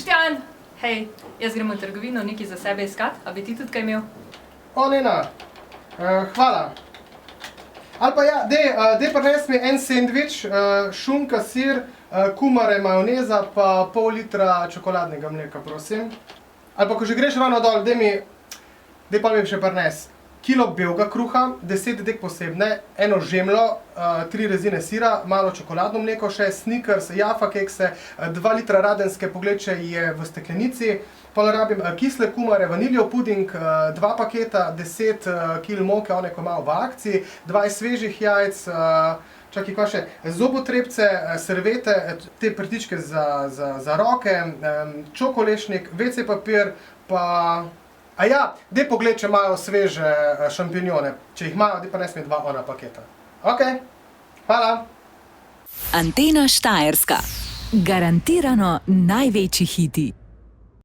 Boštjan, hej, jaz grem v trgovino nekaj za sebe iskat, a bi ti tudi kaj imel? O, Nena, hvala. Ali pa ja, dej prines mi en sendvič, šunka, sir, kumare, majoneza pa pol litra čokoladnega mleka, prosim. Ali pa, ko že greš ravno dol, dej pa mi še prines kilo belega kruha, 10 dek posebne, eno žemljo, 3 rezine sira, malo čokoladno mleko še, Snickers, Jaffa kekse, 2 litra radenske, pogled, če je v steklenici. Pol rabim kisle kumare, vaniljev puding, 2 paketa, 10 kil moke, one, ko imajo v akciji, 20 svežih jajc, čakaj, kaj še, zobotrebce, servete, te prtičke za roke, čokolešnik, WC papir, pa... A ja, dej pogled, če imajo sveže šampinjone. Če jih imajo, dej pa nes mi 2 ona paketa. Ok, hvala. Antena Štajerska. Garantirano največji hiti.